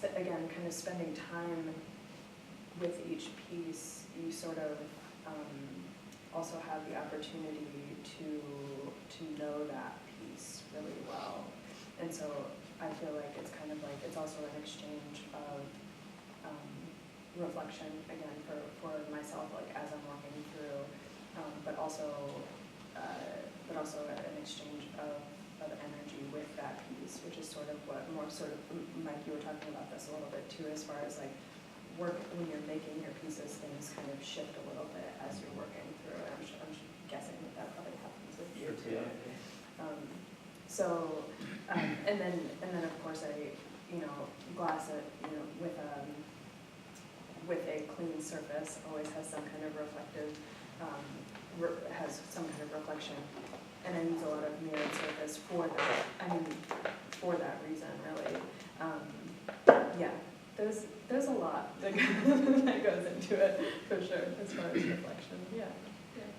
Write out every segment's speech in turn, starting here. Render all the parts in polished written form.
again, kind of spending time with each piece, you sort of also have the opportunity to know that piece really well. And so I feel like it's kind of like, it's also an exchange of reflection, again, for myself, like as I'm walking through, but also an exchange of energy with that piece, which is sort of what more sort of, Mike, you were talking about this a little bit too, as far as like work, when you're making your pieces, things kind of shift a little bit as you're working through it. I'm guessing that probably happens with you too. And then of course I, glass it, with a clean surface always has some kind of reflective, has some kind of reflection, and I use a lot of mirrored surface for that. I mean, for that reason, really. Yeah, there's a lot that goes into it for sure as far as reflection. Yeah.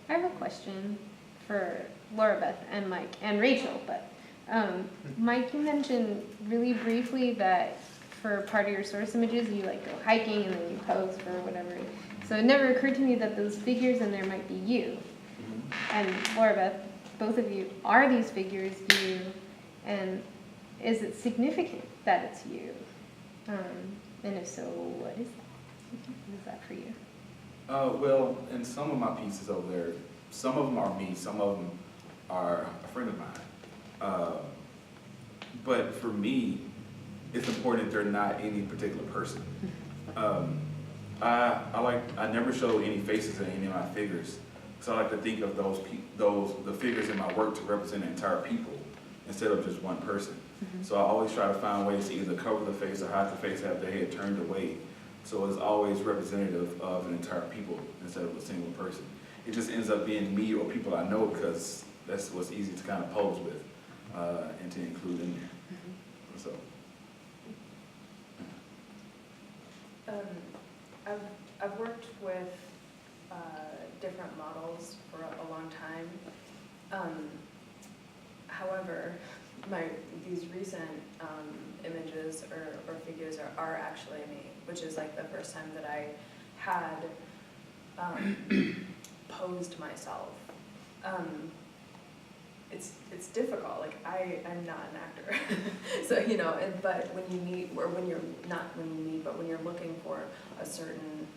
I have a question for Laura Beth and Mike and Rachel, but Mike, you mentioned really briefly that for part of your source images, you like go hiking and then you pose for whatever. So it never occurred to me that those figures in there might be you. And Laura Beth, both of you, are these figures you? And is it significant that it's you? And if so, what is that? What is that for you? Well, in some of my pieces over there, some of them are me, some of them are a friend of mine. But for me, it's important that they're not any particular person. I never show any faces in any of my figures, so I like to think of the figures in my work to represent the entire people instead of just one person. So I always try to find ways to either cover the face or hide the face, have the head turned away. So it's always representative of an entire people instead of a single person. It just ends up being me or people I know because that's what's easy to kind of pose with and to include in there. So. I've worked with different models for a long time. However, these recent images or figures are actually me, which is like the first time that I had posed myself. It's difficult. Like I'm not an actor, so but when you meet, or when you're not when you meet, but when you're looking for a certain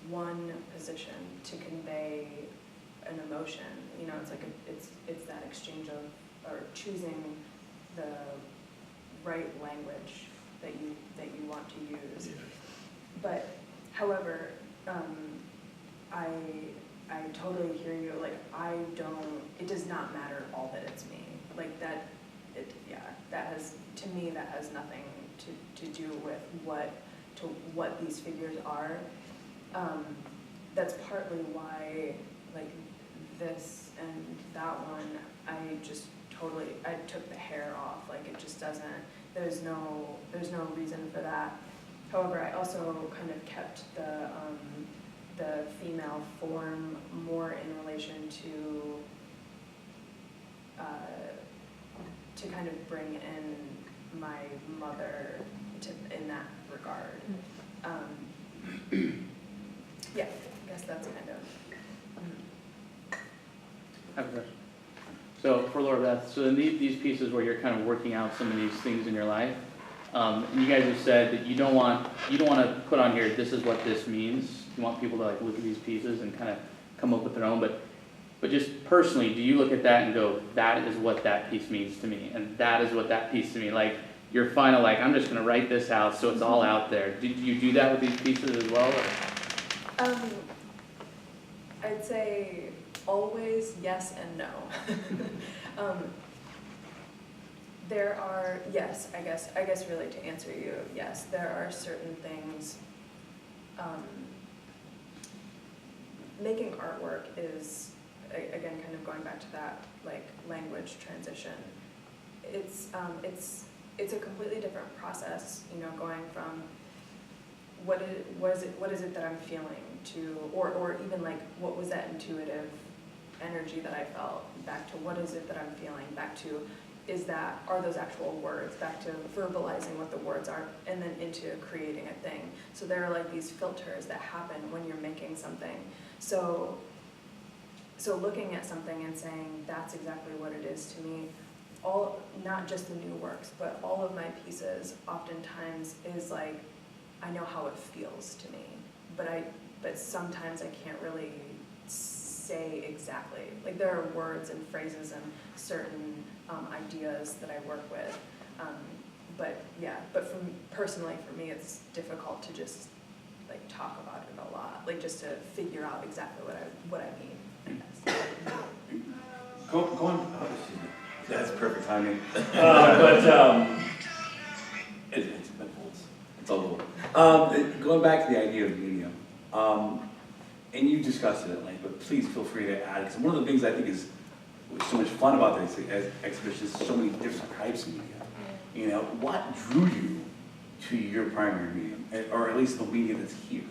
one position to convey an emotion, it's like it's that exchange of, or choosing the right language that you want to use. Yeah. But however, I totally hear you. Like it does not matter all that it's me. Like that, to me that has nothing to do with what these figures are. That's partly why, like this and that one, I took the hair off. Like it just doesn't. There's no reason for that. However, I also kind of kept the female form more in relation to kind of bring in my mother in that regard. Yeah, I guess that's kind of. I have a question. So for Laura Beth, so in these pieces where you're kind of working out some of these things in your life, and you guys have said that you don't want to put on here, this is what this means. You want people to like look at these pieces and kind of come up with their own. But just personally, do you look at that and go, that is what that piece means to me, and that is what that piece to me? Like you're final, like I'm just going to write this out so it's all out there. Did you do that with these pieces as well? Or? I'd say always yes and no. There are, yes, I guess really to answer you, yes, there are certain things. Making artwork is, again, kind of going back to that like language transition. It's a completely different process, going from what is it that I'm feeling to, or even like what was that intuitive energy that I felt, back to what is it that I'm feeling, back to are those actual words, back to verbalizing what the words are, and then into creating a thing. So there are like these filters that happen when you're making something. So looking at something and saying, that's exactly what it is to me, not just the new works, but all of my pieces oftentimes is like, I know how it feels to me, but sometimes I can't really say exactly. Like there are words and phrases and certain ideas that I work with. But personally for me, it's difficult to just like talk about it a lot, like just to figure out exactly what I mean, I guess. Go on. Oh, excuse me. That's perfect timing. It's all cool. Going back to the idea of medium, and you discussed it at length, but please feel free to add, because one of the things I think is so much fun about this exhibition is so many different types of media. You know, what drew you to your primary medium, or at least the media that's here?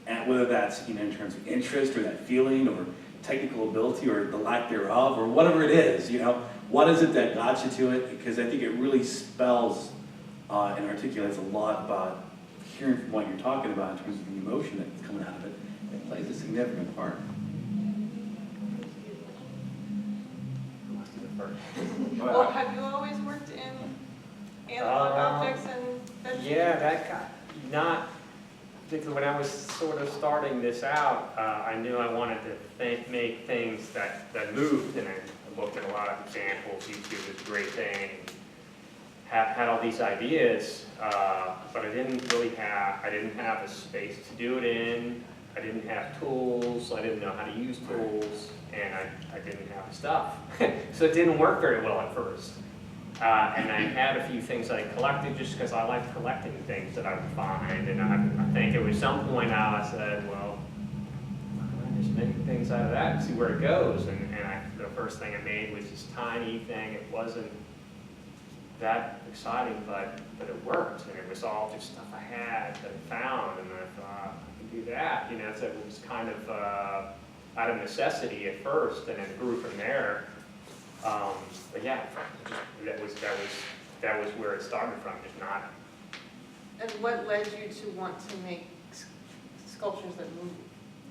And whether that's, in terms of interest, or that feeling, or technical ability, or the lack thereof, or whatever it is, what is it that got you to it? Because I think it really spells and articulates a lot about hearing from what you're talking about in terms of the emotion that's coming out of it. It plays a significant part. Well, have you always worked in analog objects and vegetation? Yeah, not particularly when I was sort of starting this out, I knew I wanted to make things that moved, and I looked at a lot of examples. YouTube was a great thing. Had all these ideas, but I didn't have a space to do it in. I didn't have tools. I didn't know how to use tools, and I didn't have the stuff. So it didn't work very well at first. And I had a few things I collected just because I like collecting things that I would find. And I think it was some point now I said, well, why don't I just make things out of that and see where it goes? And the first thing I made was this tiny thing. It wasn't that exciting, but it worked. And it was all just stuff I had that I found. And I thought, I can do that. So it was kind of out of necessity at first, and it grew from there. But yeah, that was where it started from, just not. And what led you to want to make sculptures that move?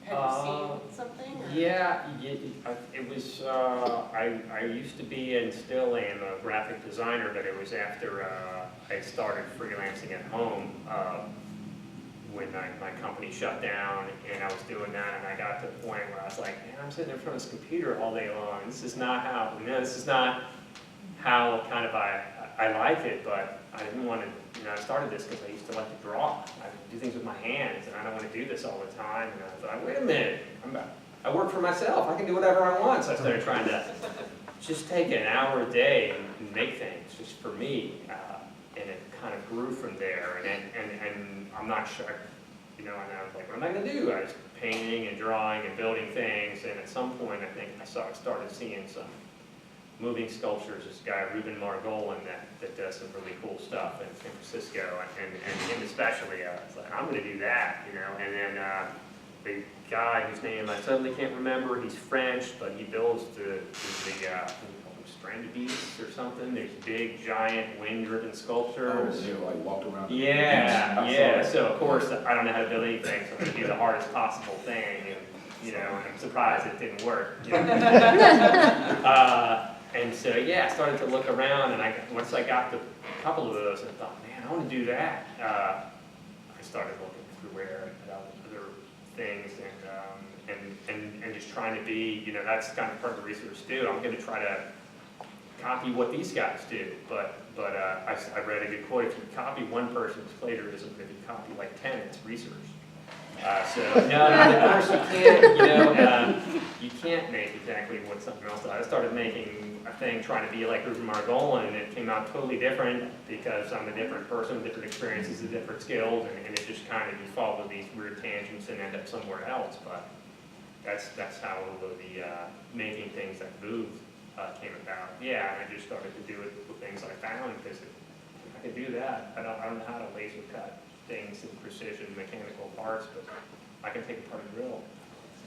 Had you seen something? Or? Yeah, it was, I used to be and still am a graphic designer, but it was after I started freelancing at home when my company shut down, and I was doing that, and I got to the point where I was like, man, I'm sitting in front of this computer all day long. This is not how, this is not how kind of I like it, but I didn't want to, I started this because I used to like to draw. I would do things with my hands, and I don't want to do this all the time. And I thought, wait a minute, I work for myself. I can do whatever I want. So I started trying to just take an hour a day and make things just for me. And it kind of grew from there. And I'm not sure, and I was like, what am I going to do? I was painting and drawing and building things. And at some point, I think I started seeing some moving sculptures. This guy, Ruben Margolin, that does some really cool stuff in San Francisco. And him especially, I was like, I'm going to do that, And then the guy whose name I suddenly can't remember, he's French, but he builds the stranded beasts or something. There's big, giant, wind-driven sculptures. Oh, like walked around. Yeah. So of course I don't know how to build anything, so I'm going to do the hardest possible thing, and I'm surprised it didn't work. And so I started to look around, and once I got a couple of those, I thought, man, I want to do that. I started looking through other things, and just trying to be, that's kind of part of the research too. I'm going to try to copy what these guys do, but I read a good quote: if you copy one person, it's plagiarism. If you copy like 10, it's research. Of course you can't make exactly what something else does. I started making a thing trying to be like Ruben Margolin, and it came out totally different because I'm a different person, different experiences, and different skills, and it just kind of, you fall with these weird tangents and end up somewhere else. But that's how the making things that move came about. Yeah, and I just started to do it with things I found, because if I could do that, I don't know how to laser cut things in precision mechanical parts, but I can take apart a drill,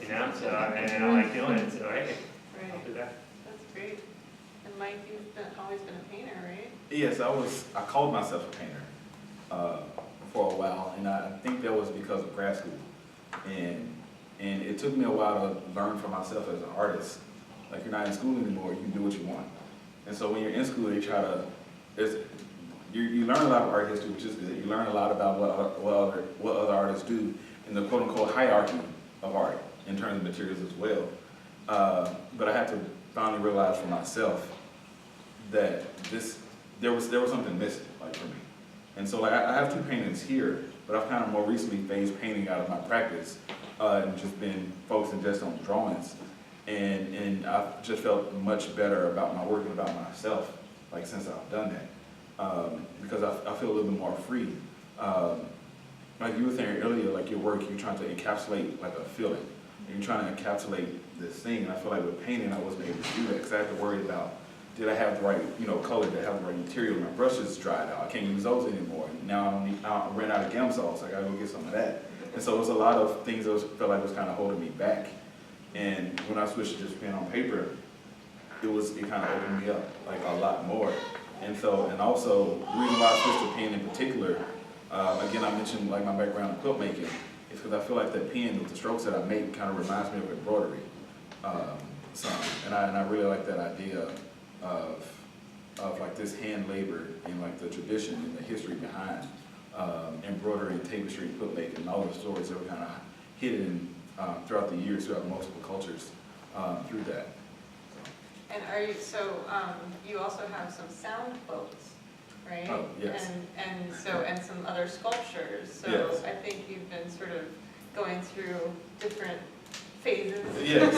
so, and I like doing it, so hey, I'll do that. That's great. And Mike, you've always been a painter, right? Yes, I called myself a painter for a while, and I think that was because of grad school. And it took me a while to learn for myself as an artist. Like, you're not in school anymore, you can do what you want. And so when you're in school, they try to, you learn a lot of art history, which is good. You learn a lot about what other artists do in the quote-unquote hierarchy of art in terms of materials as well. But I had to finally realize for myself that there was something missing, like, for me. And so, like, I have two paintings here, but I've kind of more recently phased painting out of my practice and just been focusing just on drawings. And I've just felt much better about my work and about myself, like, since I've done that. Because I feel a little bit more free. Like you were saying earlier, like, your work, you're trying to encapsulate, like, a feeling. And you're trying to encapsulate this thing, and I feel like with painting, I wasn't able to do that, because I had to worry about, did I have the right, color, did I have the right material? My brushes dried out, I can't use those anymore. Now I ran out of gum sauce, I gotta go get some of that. And so it was a lot of things that felt like was kind of holding me back. And when I switched to just pen on paper, it kind of opened me up, like, a lot more. And also, the reason why I switched to pen in particular, again, I mentioned, like, my background in quilt making, is because I feel like that pen with the strokes that I make kind of reminds me of embroidery. And I really like that idea of like this hand labor and, like, the tradition and the history behind embroidery and tapestry and quilt making and all the stories that were kind of hidden throughout the years, throughout multiple cultures through that. And you also have some sound quilts, right? Oh, yes. And some other sculptures, so Yes. I think you've been sort of going through different phases. Yes,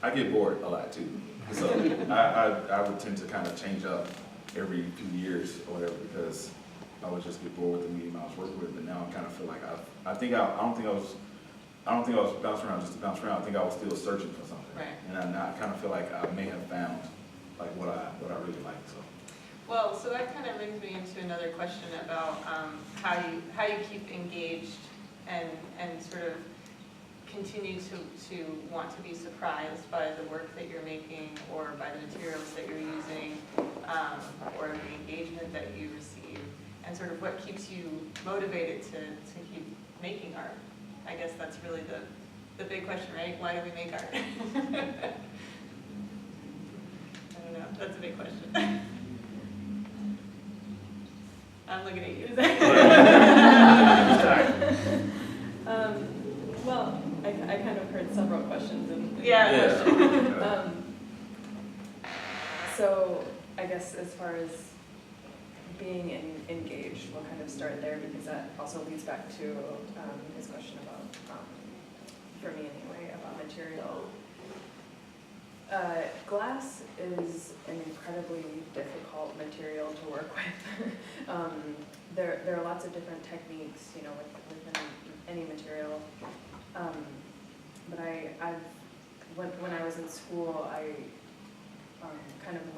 I get bored a lot too. So I would tend to kind of change up every few years or whatever, because I would just get bored with the medium I was working with. But now I kind of feel like I don't think I was bouncing around just to bounce around. I think I was still searching for something. Right. And I kind of feel like I may have found, like, what I really like. So. Well, so that kind of brings me into another question about how you keep engaged and sort of continue to want to be surprised by the work that you're making, or by the materials that you're using, or the engagement that you receive, and sort of what keeps you motivated to keep making art. I guess that's really the big question, right? Why do we make art? I don't know, that's a big question. I'm looking at you. Well, I kind of heard several questions in Yeah. that question. So I guess as far as being engaged, we'll kind of start there, because that also leads back to his question about, for me anyway, about material. Glass is an incredibly difficult material to work with. There are lots of different techniques, within any material. But when I was in school, I kind of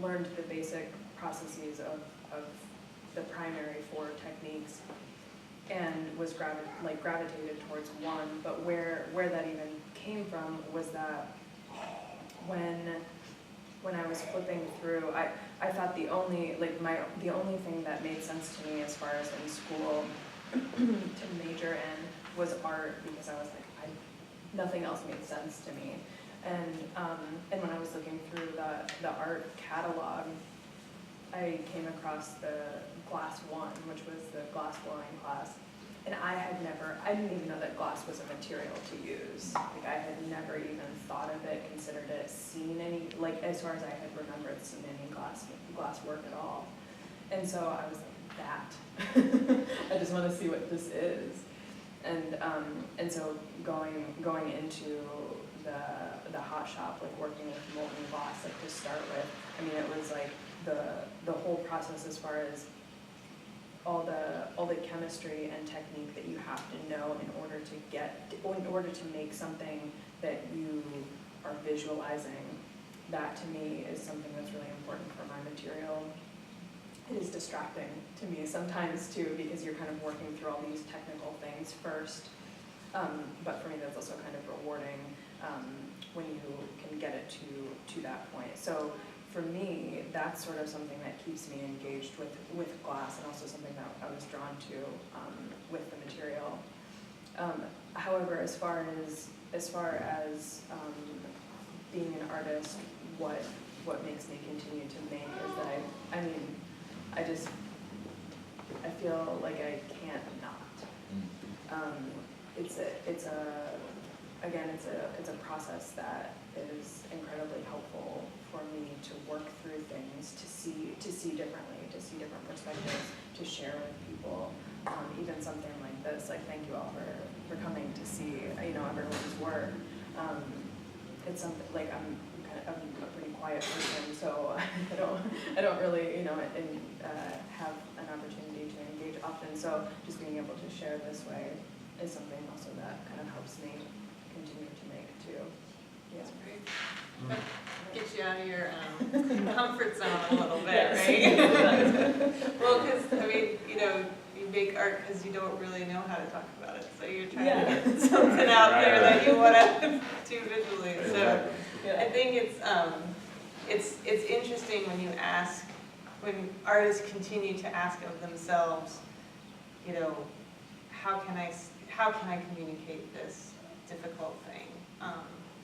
learned the basic processes of the primary four techniques, and was gravitated towards one. But where that even came from was that when I was flipping through, I thought the only thing that made sense to me as far as in school to major in was art, because I was like, nothing else made sense to me. And when I was looking through the art catalog, I came across the Glass 1, which was the glass blowing class. And I didn't even know that glass was a material to use. Like, I had never even thought of it, considered it, seen any, like, as far as I had remembered, seen any glass work at all. And so I was like, that. I just want to see what this is. And so going into the hot shop, like working with molten glass, like, to start with, I mean, it was like the whole process as far as all the chemistry and technique that you have to know in order to make something that you are visualizing. That to me is something that's really important for my material. It is distracting to me sometimes too, because you're kind of working through all these technical things first. But for me, that's also kind of rewarding. when you can get it to that point. So for me, that's sort of something that keeps me engaged with glass, and also something that I was drawn to with the material. However, as far as being an artist, what makes me continue to make is that I feel like I can't not. It's a process that is incredibly helpful for me to work through things, to see differently, to see different perspectives, to share with people. Even something like this, like thank you all for coming to see, everyone's work. It's something like I'm a pretty quiet person, so I don't really have an opportunity to engage often. So just being able to share this way is something also that kind of helps me continue to make too. Yeah. That's great. Get you out of your comfort zone a little bit, right? Well, because, you make art because you don't really know how to talk about it. So you're trying to get something out there that you want to do visually. So I think it's interesting when artists continue to ask of themselves, how can I communicate this difficult thing,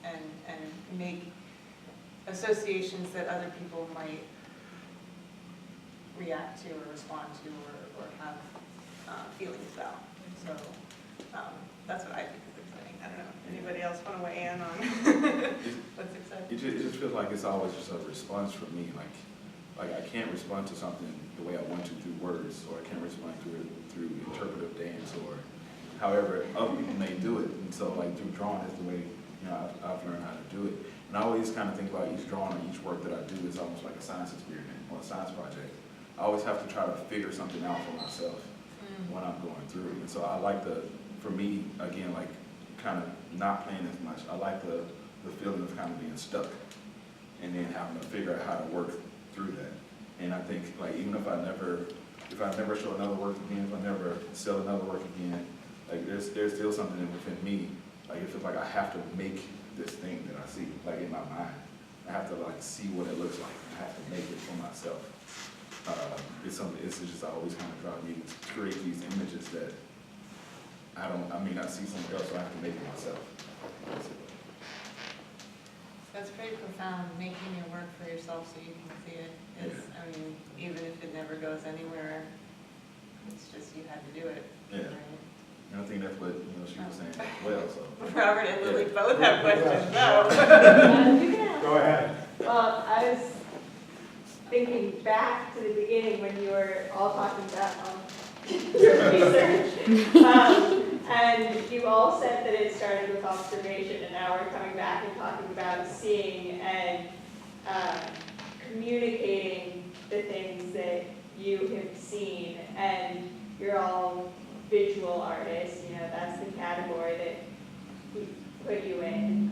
and make associations that other people might react to or respond to or have feelings about. So that's what I think is exciting. I don't know. Anybody else want to weigh in on what's exciting? It just feels like it's always just a response from me. Like I can't respond to something the way I want to through words, or I can't respond to it through interpretive dance, or however other people may do it. And so like through drawing is the way I've learned how to do it. And I always kind of think about each drawing or each work that I do is almost like a science experiment or a science project. I always have to try to figure something out for myself when I'm going through it. And so I like for me, again, like kind of not playing as much, I like the feeling of kind of being stuck and then having to figure out how to work through that. And I think like even if I never show another work again, if I never sell another work again, like there's still something within me, like it feels like I have to make this thing that I see, like in my mind. I have to like see what it looks like. I have to make it for myself. It's just always kind of drive me to create these images that I may not see somewhere else, so I have to make it myself. That's pretty profound, making your work for yourself so you can see it. Even if it never goes anywhere, it's just you had to do it. Yeah. Right? And I think that's what she was saying as well. So Robert and Lily both have questions. No. Go ahead. I was thinking back to the beginning when you were all talking about your research. And you all said that it started with observation, and now we're coming back and talking about seeing and communicating the things that you have seen. And you're all visual artists, that's the category that we put you in.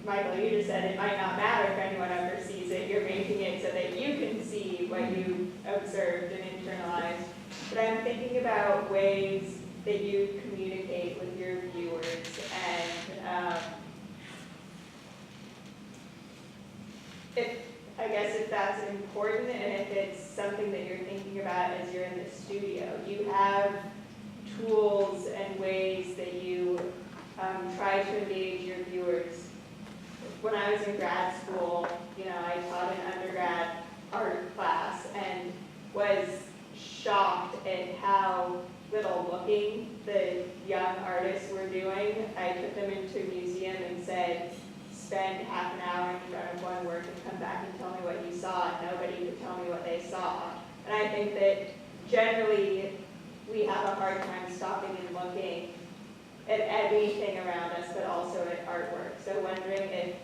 Michael, you just said it might not matter if anyone ever sees it. You're making it so that you can see what you observed and internalized. But I'm thinking about ways that you communicate with your viewers, and if that's important, and if it's something that you're thinking about as you're in the studio. You have tools and ways that you try to engage your viewers. When I was in grad school, I taught an undergrad art class and was shocked at how little looking the young artists were doing. I took them into a museum and said, spend half an hour in front of one work and come back and tell me what you saw, and nobody could tell me what they saw. And I think that generally we have a hard time stopping and looking at anything around us, but also at artwork. So wondering if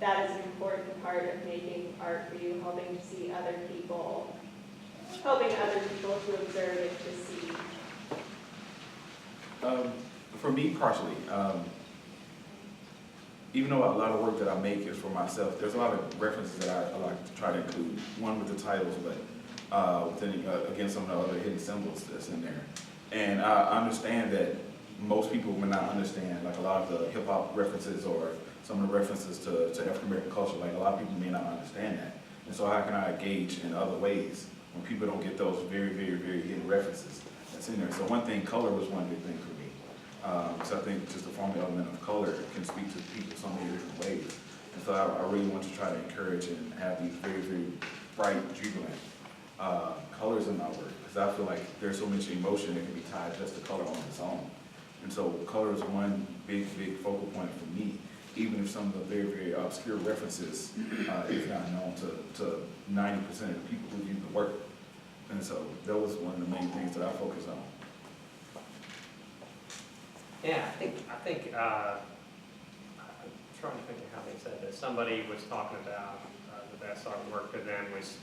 that is an important part of making art for you, helping to see other people, helping other people to observe it, to see. For me, partially, even though a lot of work that I make is for myself, there's a lot of references that I like to try to include. One with the titles, but within, again, some of the other hidden symbols that's in there. And I understand that most people may not understand, like a lot of the hip hop references or some of the references to African American culture, like a lot of people may not understand that. And so how can I engage in other ways when people don't get those very, very, very hidden references that's in there? So one thing, color was one big thing for me. So I think just the formal element of color can speak to people so many different ways. And so I really want to try to encourage and have these very, very bright, jubilant colors in my work, because I feel like there's so much emotion that can be tied just to color on its own. And so color is one big, big focal point for me, even if some of the very, very obscure references is not known to 90% of the people who view the work. And so that was one of the main things that I focus on. Yeah, I think I'm trying to think of how they said this. Somebody was talking about the best artwork for them was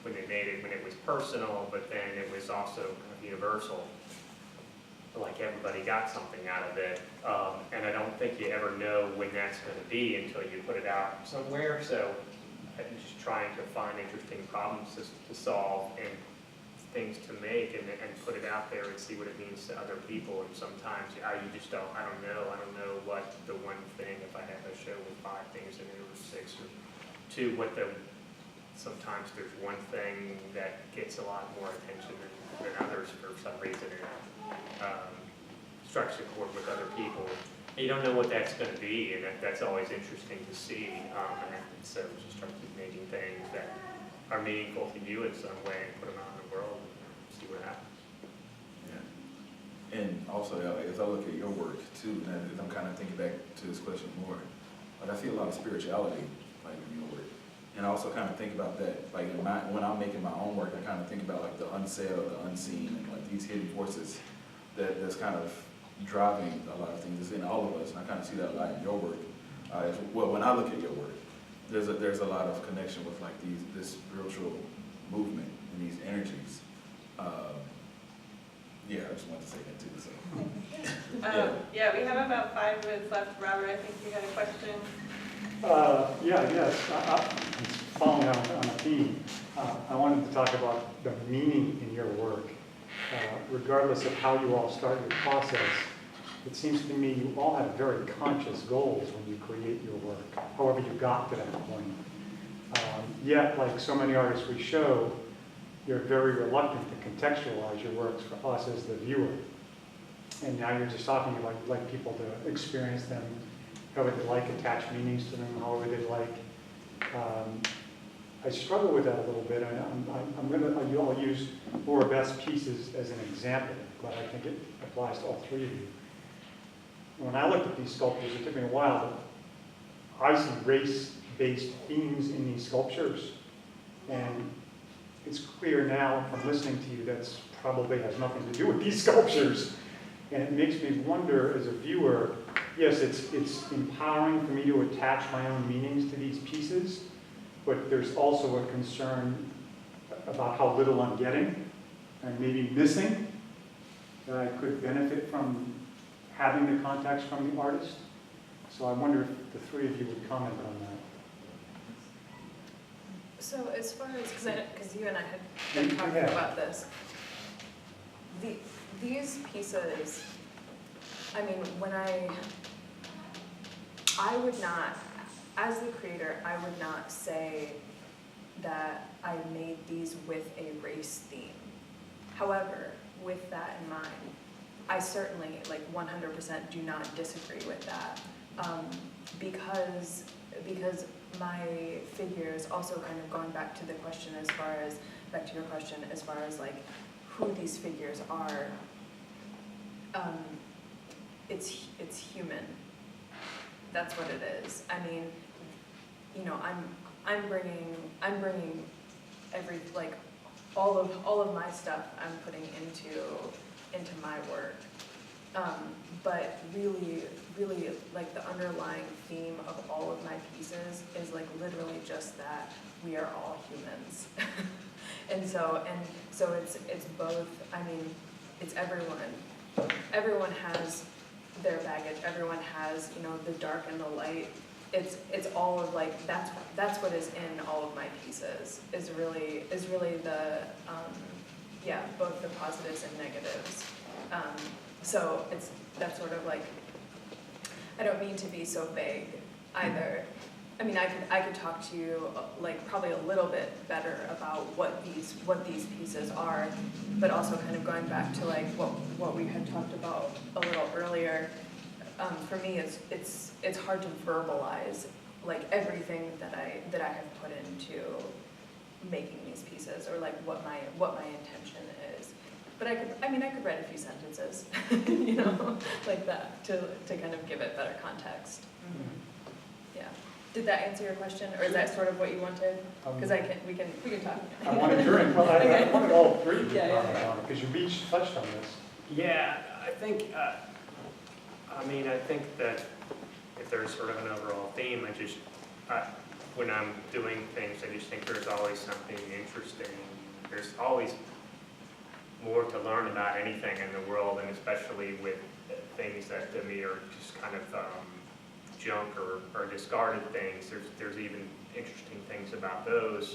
when they made it, when it was personal, but then it was also kind of universal. Like everybody got something out of it. And I don't think you ever know when that's going to be until you put it out somewhere. So I'm just trying to find interesting problems to solve and things to make and put it out there and see what it means to other people. And sometimes you just don't, I don't know what the one thing, if I have a show with 5 things and it was 6 or 2, sometimes there's one thing that gets a lot more attention than others for some reason. It strikes a chord with other people. And you don't know what that's going to be, and that's always interesting to see. And so just try to keep making things that are meaningful to you in some way and put them out in the world and see what happens. Yeah. And also, as I look at your work too, and as I'm kind of thinking back to this question more, like I see a lot of spirituality like in your work. And I also kind of think about that, like when I'm making my own work, I kind of think about like the unsaid or the unseen and like these hidden forces that's kind of driving a lot of things. It's in all of us, and I kind of see that a lot in your work. As well, when I look at your work, there's a lot of connection with like this spiritual movement and these energies. Yeah, I just wanted to say that too. So. Yeah, we have about 5 minutes left. Robert, I think you had a question. Yes. Following on a theme, I wanted to talk about the meaning in your work. Regardless of how you all start your process, it seems to me you all have very conscious goals when you create your work, however you got to that point. Yet, like so many artists we show, you're very reluctant to contextualize your works for us as the viewer. And now you're just talking about you'd like people to experience them, however they like, attach meanings to them, however they like. I struggle with that a little bit. I'll use Laura Beth's pieces as an example, but I think it applies to all 3 of you. When I looked at these sculptures, it took me a while, but I see race-based themes in these sculptures. And it's clear now from listening to you that's probably has nothing to do with these sculptures. And it makes me wonder as a viewer, yes, it's empowering for me to attach my own meanings to these pieces, but there's also a concern about how little I'm getting and maybe missing that I could benefit from having the context from the artist. So I wonder if the 3 of you would comment on that. So as far as, because you and I had been talking about this, these pieces, I mean, when I would not, as the creator, I would not say that I made these with a race theme. However, with that in mind, I certainly, like 100% do not disagree with that, because my figures, also kind of going back to the question as far as, back to your question, as far as like who these figures are, it's human. That's what it is. I mean, you know, I'm bringing every, like, all of my stuff I'm putting into my work. But really, like the underlying theme of all of my pieces is like literally just that we are all humans. and so it's both, I mean, it's everyone. Everyone has their baggage. Everyone has, you know, the dark and the light. It's all of like, that's what is in all of my pieces, is really the, both the positives and negatives. So that's sort of like, I don't mean to be so vague either. I mean, I could talk to you like probably a little bit better about what these pieces are, but also kind of going back to like what we had talked about a little earlier. For me, it's hard to verbalize like everything that I have put into making these pieces, or like what my intention is. But I could write a few sentences, you know, like that to kind of give it better context. Yeah. Did that answer your question, or is that sort of what you wanted? Because we can talk. I wanted your input. I wanted all three of you to Yeah, yeah, comment on it, because you each touched on this. Yeah, I think, I think that if there's sort of an overall theme, when I'm doing things, I just think there's always something interesting. There's always more to learn about anything in the world, and especially with things that to me are just kind of junk or discarded things. There's even interesting things about those,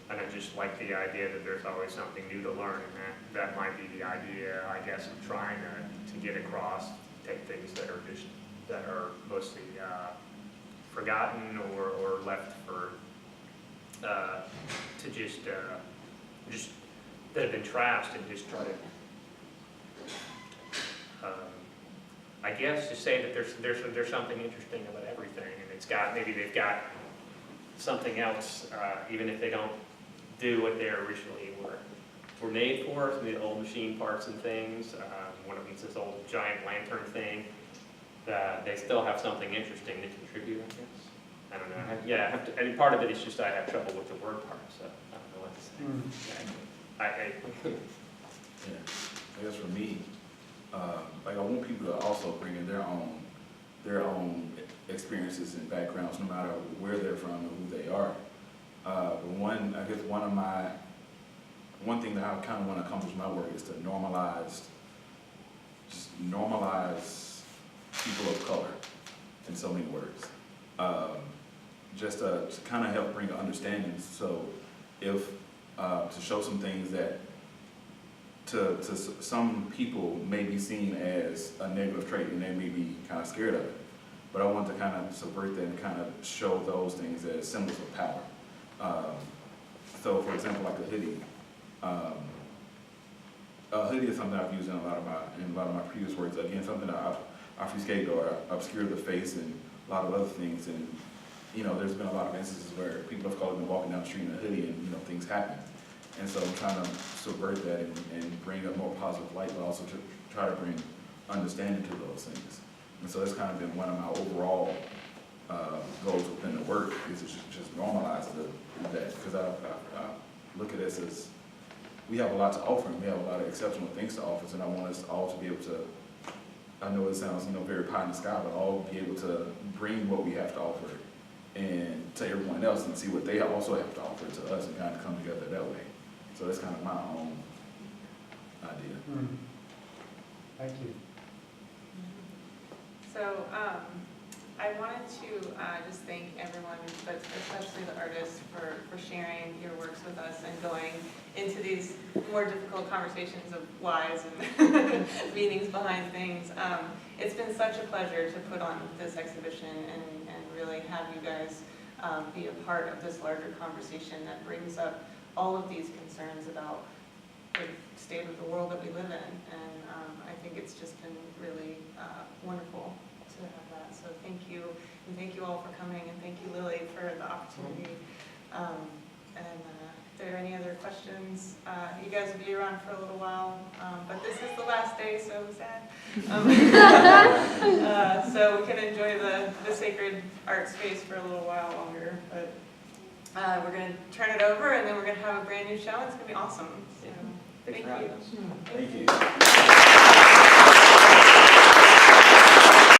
and I just like the idea that there's always something new to learn, and that might be the idea, I guess, of trying to get across. Take things that are mostly forgotten or left for to just that have been trashed, and just try to I guess to say that there's something interesting about everything, and maybe they've got something else, even if they don't do what they originally were made for. Some of the old machine parts and things. One of them's this old giant lantern thing. That they still have something interesting to contribute, I guess. I don't know. And part of it is just I have trouble with the word part, so I don't know what to say. Yeah, I guess for me, like I want people to also bring in their own experiences and backgrounds, no matter where they're from and who they are. One thing that I kind of want to accomplish in my work is to normalize people of color in so many words. Just to kind of help bring an understanding. So if to show some things that to some people may be seen as a negative trait, and they may be kind of scared of it. But I want to kind of subvert that and kind of show those things as symbols of power. So for example, like a hoodie. A hoodie is something I've used in a lot of my previous works. Again, something that I've obfuscate or obscure the face and a lot of other things. And you know, there's been a lot of instances where people of color have been walking down the street in a hoodie, and you know, things happen. And so I'm trying to subvert that and bring a more positive light, but also to try to bring understanding to those things. And so that's kind of been one of my overall goals within the work, is to just normalize that, because I look at this as we have a lot to offer, and we have a lot of exceptional things to offer, and I want us all to be able to, I know it sounds, you know, very pie in the sky, but all be able to bring what we have to offer and to everyone else, and see what they also have to offer to us, and kind of come together that way. So that's kind of my own idea. Thank you. So I wanted to just thank everyone, but especially the artists, for sharing your works with us and going into these more difficult conversations of whys and meanings behind things. It's been such a pleasure to put on this exhibition and really have you guys be a part of this larger conversation that brings up all of these concerns about the state of the world that we live in. And I think it's just been really wonderful to have that. So thank you, and thank you all for coming, and thank you, Lily, for the opportunity. If there are any other questions, you guys will be around for a little while, but this is the last day, so sad. So we can enjoy the sacred art space for a little while longer, but we're going to turn it over, and then we're going to have a brand new show, and it's going to be awesome. So, thank you. Thank you.